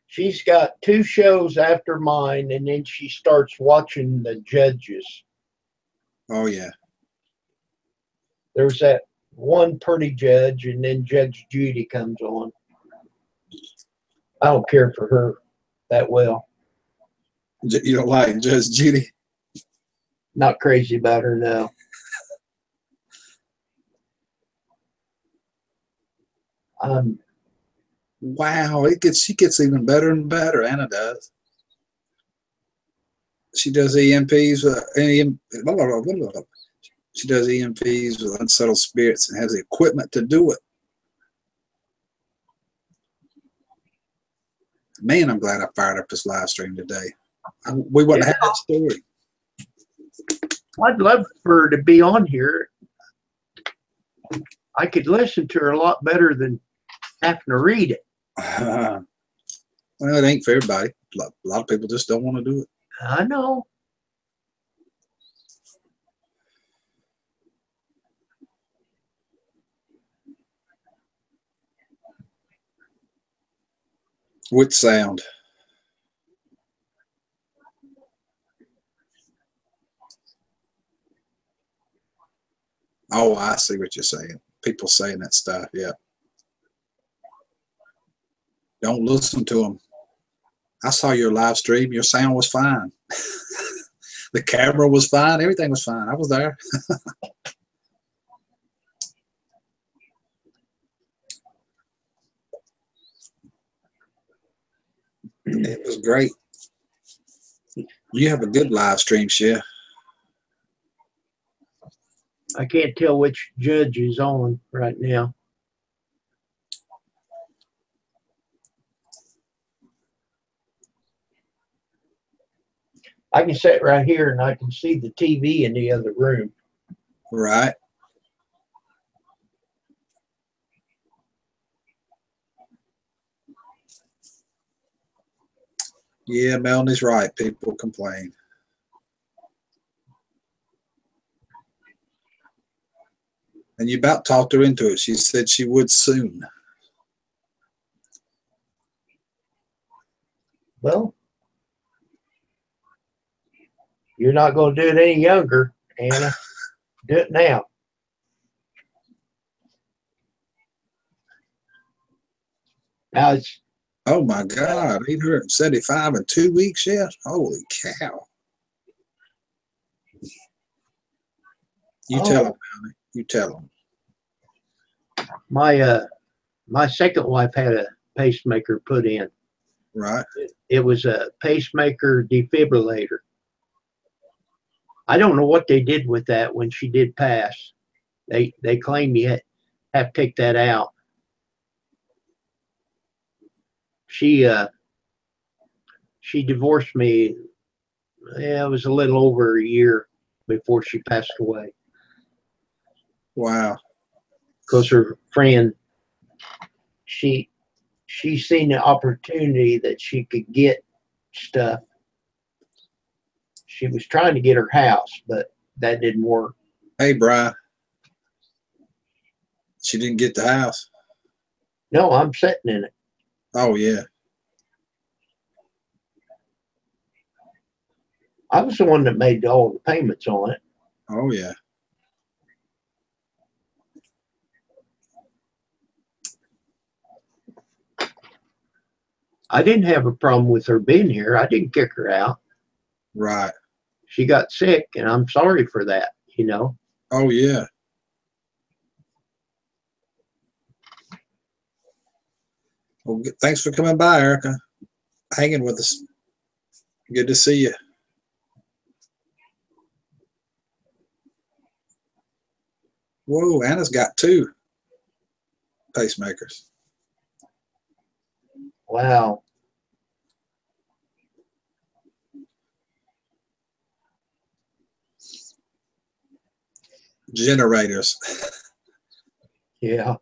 she's got 2 shows after mine, and then she starts watching the judges. Oh yeah. There's that one pretty judge, and then Judge Judy comes on. I don't care for her that well. You don't like Judge Judy? Not crazy about her now. Wow, she gets even better and better. Anna does. She does EMPs with she does EMPs with unsettled spirits and has the equipment to do it. Man, I'm glad I fired up this live stream today. We wouldn't have that story. I'd love for her to be on here. I could listen to her a lot better than having to read it. Well, it ain't for everybody. A lot of people just don't want to do it. I know. Which sound? Oh, I see what you're saying. People saying that stuff, yeah. Don't listen to them. I saw your live stream. Your sound was fine. The camera was fine. Everything was fine. I was there. It was great. You have a good live stream, Chef. I can't tell which judge is on right now. I can sit right here and I can see the TV in the other room. Right. Yeah, Melanie's right. People complain. And you about talked her into it. She said she would soon. Well, you're not going to do it any younger, Anna. Do it now. Now it's. Oh my God, 875 in 2 weeks, yes? Holy cow. You tell them, Melanie. You tell them. My second wife had a pacemaker put in. Right. It was a pacemaker defibrillator. I don't know what they did with that when she did pass. They claim you have to take that out. She divorced me. Yeah, it was a little over a year before she passed away. Wow. Because her friend, she seen the opportunity that she could get stuff. She was trying to get her house, but that didn't work. Hey, Brian. She didn't get the house? No, I'm sitting in it. Oh, yeah. I was the one that made all the payments on it. Oh, yeah. I didn't have a problem with her being here. I didn't kick her out. Right. She got sick, and I'm sorry for that, you know. Oh, yeah. Well, thanks for coming by, Erica. Hanging with us. Good to see you. Whoa, Anna's got 2 pacemakers. Wow. Generators. Yeah.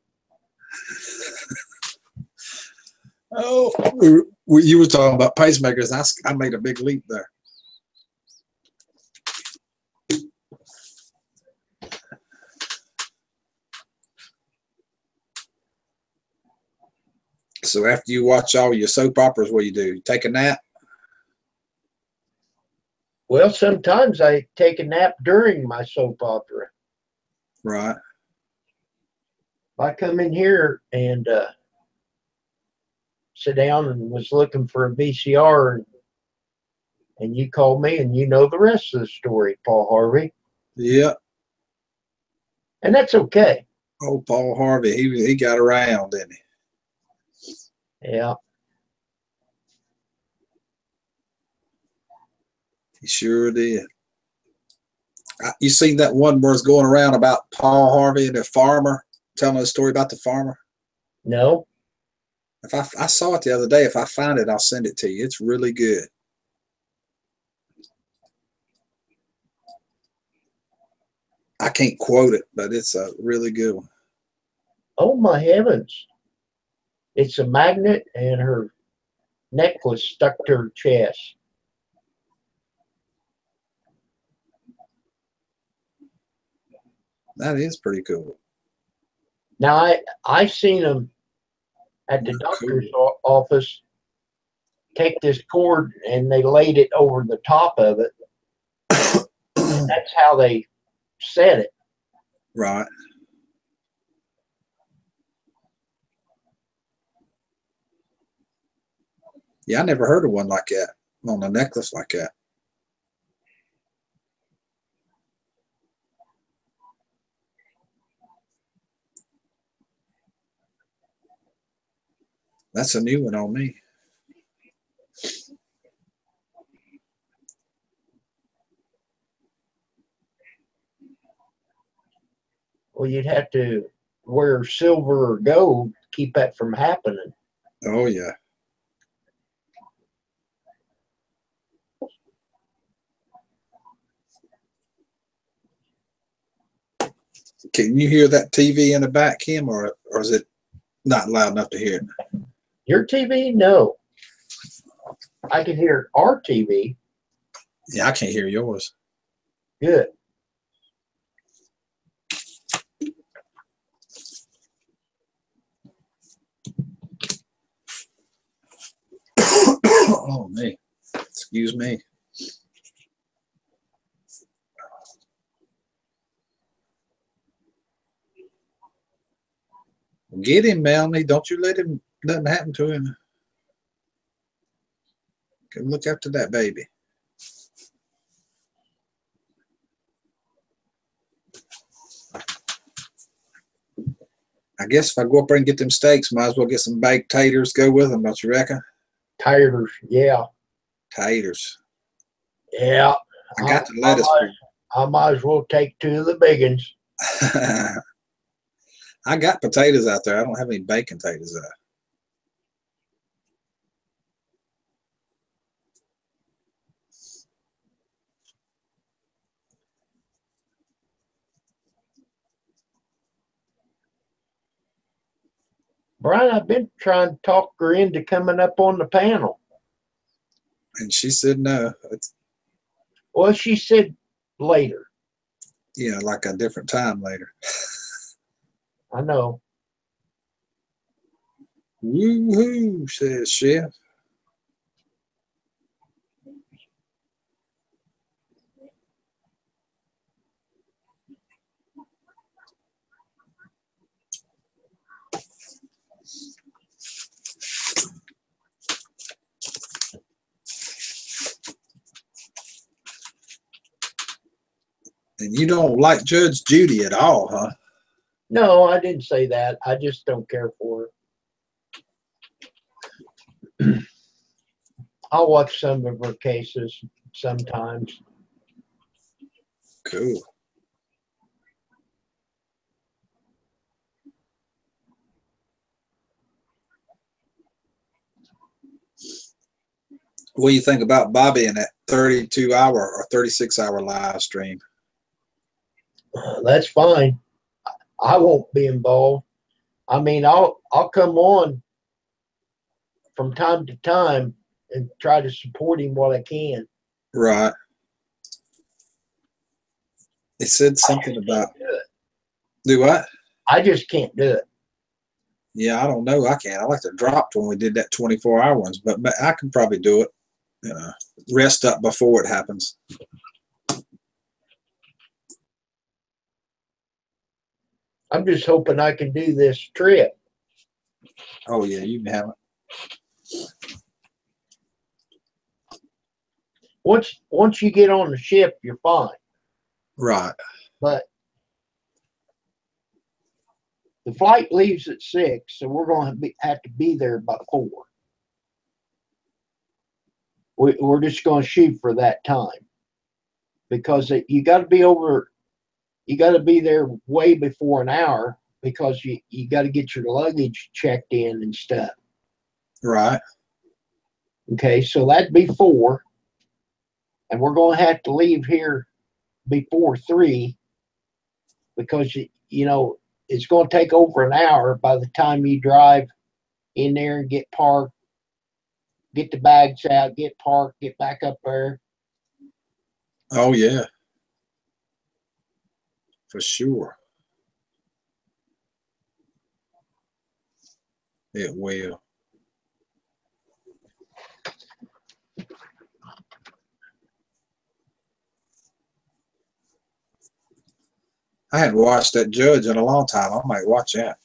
Oh, you were talking about pacemakers. I made a big leap there. So after you watch all your soap operas, what do? You take a nap? Well, sometimes I take a nap during my soap opera. Right. I come in here and sit down and was looking for a VCR, and you called me, and you know the rest of the story, Paul Harvey. Yeah. And that's okay. Oh, Paul Harvey, he got around, didn't he? Yeah. He sure did. You seen that one where it's going around about Paul Harvey and the farmer, telling a story about the farmer? No. If I saw it the other day. If I find it, I'll send it to you. It's really good. I can't quote it, but it's a really good one. Oh, my heavens. It's a magnet, and her necklace stuck to her chest. That is pretty cool. Now, I seen them at the doctor's office take this cord, and they laid it over the top of it. That's how they set it. Right. Yeah, I never heard of one like that, on a necklace like that. That's a new one on me. Well, you'd have to wear silver or gold to keep that from happening. Oh, yeah. Can you hear that TV in the back, Kim, or is it not loud enough to hear it? Your TV? No. I can hear our TV. Yeah, I can't hear yours. Good. Oh, me. Excuse me. Get him, Melanie. Don't you let him, nothing happen to him. Go look after that baby. I guess if I go up there and get them steaks, might as well get some baked taters, go with them, don't you reckon? Taters, yeah. Taters. Yeah. I got the lettuce. I might as well take two of the big ones. I got potatoes out there. I don't have any bacon taters though. Brian, I've been trying to talk her into coming up on the panel. And she said no. Well, she said later. Yeah, like a different time later. I know. Woo-hoo, says Chef. And you don't like Judge Judy at all, huh? No, I didn't say that. I just don't care for her. I'll watch some of her cases sometimes. Cool. What do you think about Bobby in that 32-hour or 36-hour live stream? That's fine. I won't be involved. I mean, I'll come on from time to time and try to support him while I can. Right. It said something about do what? I just can't do it. Yeah, I don't know. I can't. I like to drop when we did that 24-hour ones, but I can probably do it. Rest up before it happens. I'm just hoping I can do this trip. Oh yeah, you can have it. Once you get on the ship, you're fine. Right. But the flight leaves at 6, so we're going to have to be there by 4. We're just going to shoot for that time because you got to be over. You got to be there way before an hour because you got to get your luggage checked in and stuff. Right. Okay, so that'd be 4, and we're going to have to leave here before 3 because you know it's going to take over an hour by the time you drive in there and get parked, get the bags out, get parked, get back up there. Oh yeah, for sure. It will. I hadn't watched that Judge in a long time. I might watch that.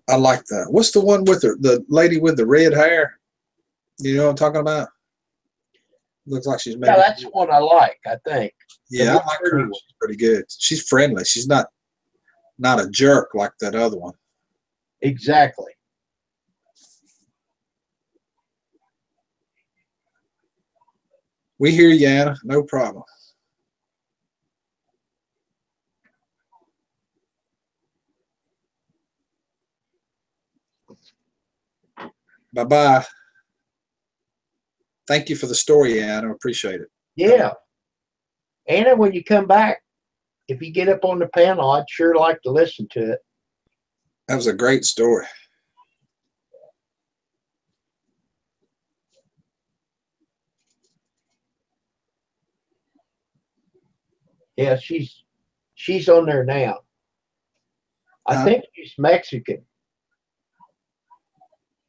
I like that. What's the one with the lady with the red hair? You know what I'm talking about? Looks like she's maybe. Yeah, that's one I like, I think. Yeah, I like her. She's pretty good. She's friendly. She's not a jerk like that other one. Exactly. We hear you, Anna. No problem. Bye-bye. Thank you for the story, Anna. I appreciate it. Yeah. Anna, when you come back, if you get up on the panel, I'd sure like to listen to it. That was a great story. Yeah, she's on there now. I think she's Mexican.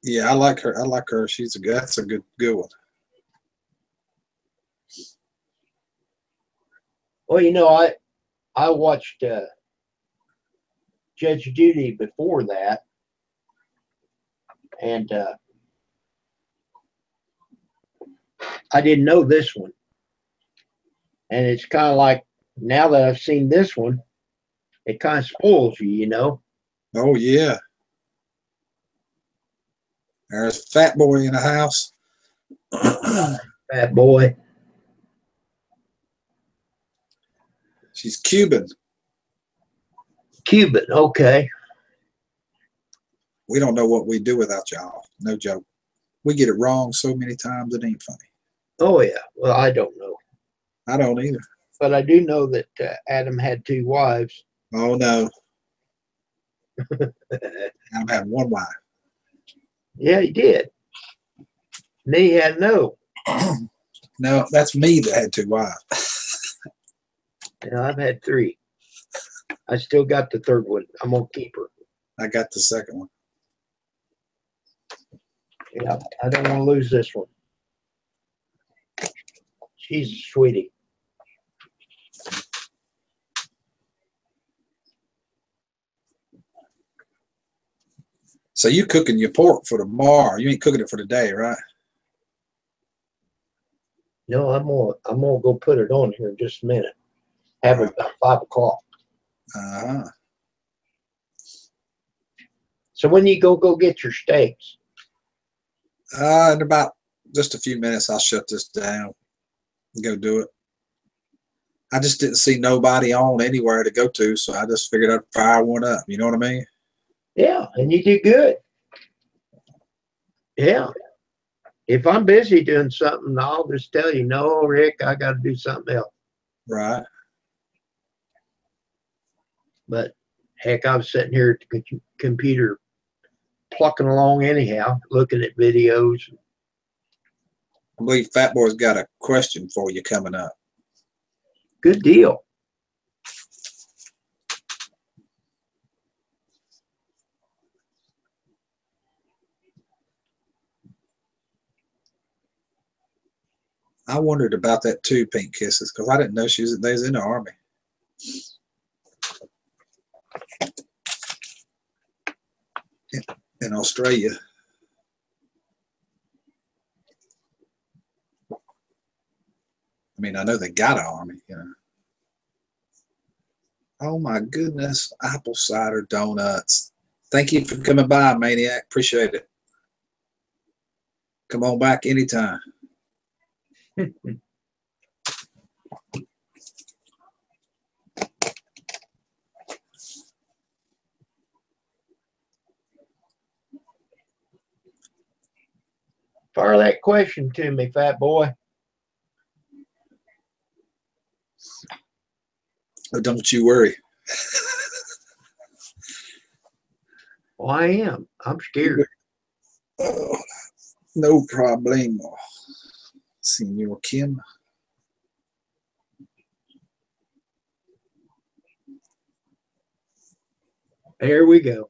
Yeah, I like her. I like her. That's a good one. Well, you know, I watched Judge Judy before that, and I didn't know this one. And it's kind of like now that I've seen this one, it kind of spoils you, you know. Oh yeah. There's Fat Boy in the house. Fat boy. She's Cuban. Cuban, okay. We don't know what we do without y'all. No joke. We get it wrong so many times it ain't funny. Oh yeah. Well, I don't know. I don't either. But I do know that Adam had 2 wives. Oh no. Adam had 1 wife. Yeah, he did. And he had no. No, that's me that had 2 wives. Yeah, I've had 3. I still got the 3rd one. I'm gonna keep her. I got the 2nd one. Yeah, I don't want to lose this one. She's a sweetie. So you cooking your pork for tomorrow? You ain't cooking it for today, right? No, I'm gonna go put it on here in just a minute. Have it about 5 o'clock. Uh-huh. So when you go get your steaks? In about just a few minutes, I'll shut this down and go do it. I just didn't see nobody on anywhere to go to, so I just figured I'd fire one up. You know what I mean? Yeah, and you did good. Yeah. If I'm busy doing something, I'll just tell you, no, Rick, I got to do something else. Right. But heck, I was sitting here at the computer plucking along anyhow, looking at videos. I believe Fat Boy's got a question for you coming up. Good deal. I wondered about that too, Pink Kisses, because I didn't know they was in the Army. In Australia. I mean, I know they got an army, you know. Oh my goodness, apple cider donuts. Thank you for coming by, Maniac. Appreciate it. Come on back anytime. Fire that question to me, fat boy. Oh, don't you worry. Well, I am. I'm scared. Oh, no problemo, Senor Kim. There we go.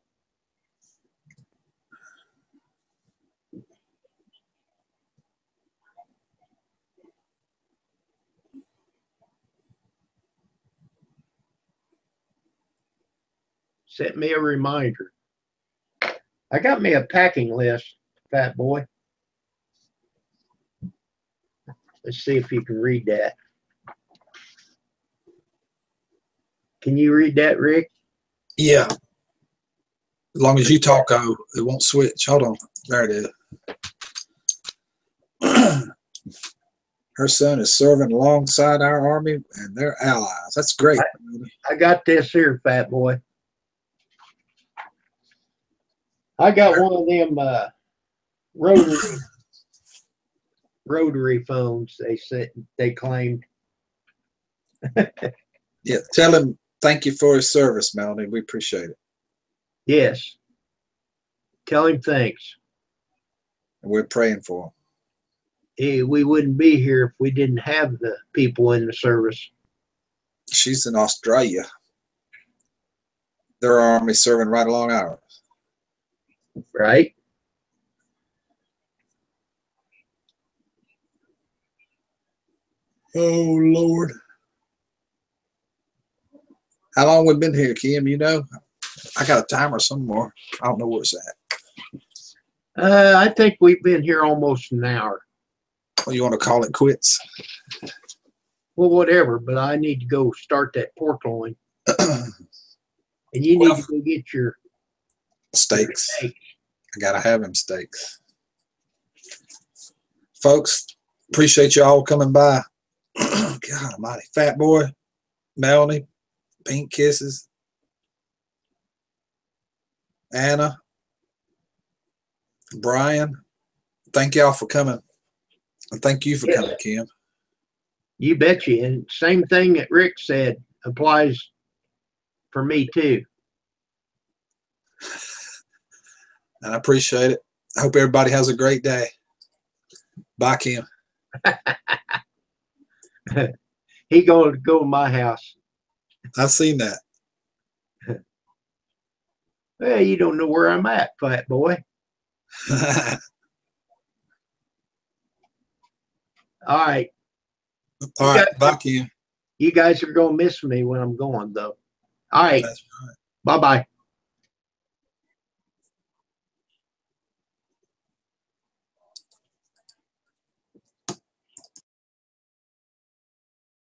Set me a reminder. I got me a packing list, fat boy. Let's see if you can read that. Can you read that, Rick? Yeah. As long as you talk, it won't switch. Hold on. There it is. Her son is serving alongside our army and their allies. That's great. I got this here, fat boy. I got one of them rotary phones. They claimed. Yeah, tell him thank you for his service, Melanie. We appreciate it. Yes. Tell him thanks. And we're praying for him. We wouldn't be here if we didn't have the people in the service. She's in Australia. Their army serving right along ours. Right? Oh, Lord. How long we been here, Kim? You know? I got a timer somewhere. I don't know where it's at. I think we've been here almost an hour. Well, you want to call it quits? Well, whatever, but I need to go start that pork loin. And you need to go get your steaks. I got to have them steaks. Folks, appreciate you all coming by. God almighty. Fat Boy, Melanie, Pink Kisses, Anna, Brian, thank y'all for coming. And thank you for coming, Kim. You betcha. And same thing that Rick said applies for me too. And I appreciate it. I hope everybody has a great day. Bye, Kim. He going to go to my house. I've seen that. Well, you don't know where I'm at, fat boy. All right. All right. Bye, Kim. You guys are going to miss me when I'm going, though. All right. Bye-bye.